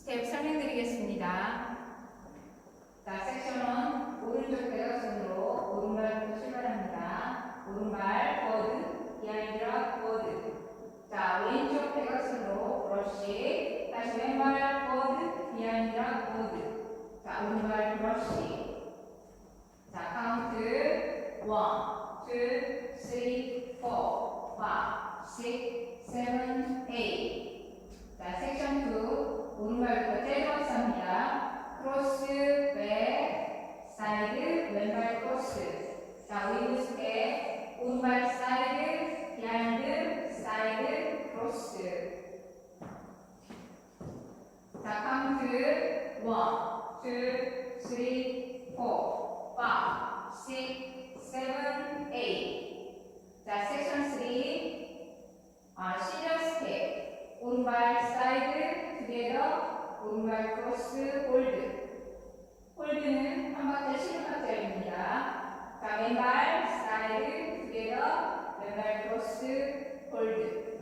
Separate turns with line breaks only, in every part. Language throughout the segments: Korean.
스텝 설명드리겠습니다. 자, 섹션은 오른쪽 대각선으로 오른발부터 출발합니다. 오른발 버드, 비하인드락 버드. 자, 왼쪽 대각선으로 브러쉬. 다시 왼발 버드, 비하인드락 버드. 자, 오른발 브러쉬. 자, 카운트 1, 2, 3, 4, 5, 6, 7, 8. 자, 섹션 2 오른발부터 재즈박스합니다. 크로스, 백, 사이드, 왼발 크로스. 자, 웨이브 스텝, 오른발 사이드, 비하인드, 사이드, 크로스. 자, 카운트 1, 2, 3, 4, 5, 6, 7, 8. 자, 섹션 3 시저 스텝. 오른발 사이드, 투게더, 오른발 크로스, 홀드. 홀드는 한 박자 쉬는 박자입니다. 자, 왼발 사이드, 투게더, 왼발 크로스, 홀드.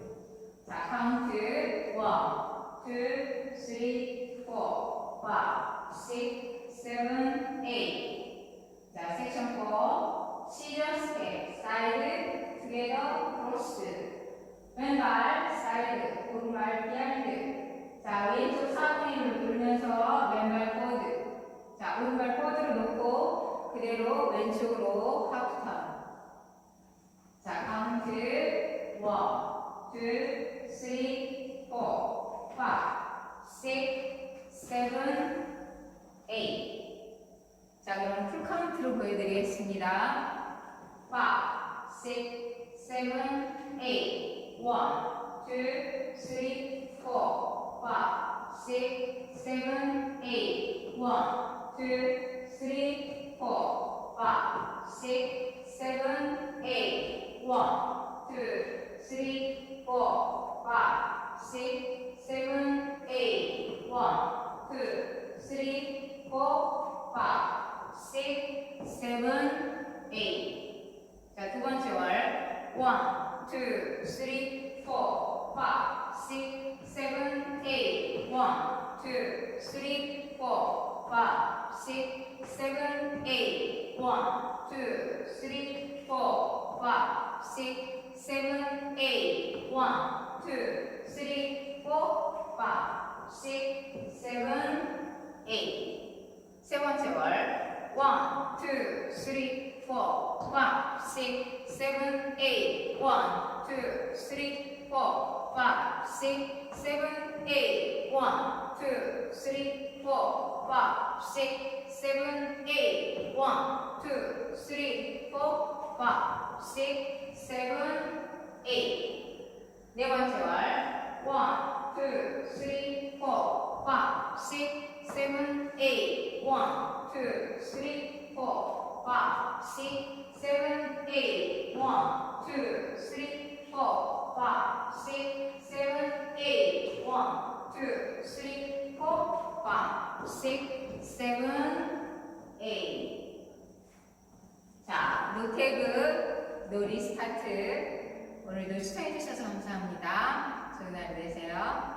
자, 카운트 1, 2, 3, 4, 5, 6, 7, 8. 자, 섹션 4 시저 스텝, 사이드, 투게더, 크로스. 왼발 사이드, 오른발 비하인드. 자, 왼쪽 4분의 1로 돌면서 왼발 포드. 자, 오른발 포드를 놓고 그대로 왼쪽으로 하프턴. 자, 카운트 1, 2, 3, 4, 5, 6, 7, 8. 자, 그럼 풀 카운트로 보여드리겠습니다. 5, 6, 7, 8. 1, 2, 3, 4, 5, 6, 7, 8. 1, 2, 3, 4, 5, 6, 7, 8. 1, 2, 3, 4, 5, 6, 7, 8. 1, 2, 3, 4, 5, 6, 7, 8. 자, 두 번째 월 1, 2, 3, 4, 5, 6, 7, 8. 1, 2, 3, 4, 5, 6, 7, 8. 1, 2, 3, 4, 5, 6, 7, 8. 1, 2, 3, 4, 5, 6, 7, 8. 세 번째 월 1, 2, 3, 4, 5, 6, 7, 8. 1, 2, 3, 4, 5, 6, 7, 8. 1, 2, 3, 4, 5, 6, 7, 8. 1, 2, 3, 4, 5, 6, 7, 8. 네 번째 월 1, 2, 3, 4, 5, 6, 7, 8. 1, 2, 3, 4, 5, 6, 7, 8. 1, 2, 3, 4, 5, 6, 7, 8. 1, 2, 3, 4, 5, 6, 7, 8. 자, 노태그, 노 리스타트. 오늘도 시청해주셔서 감사합니다. 좋은 하루 되세요.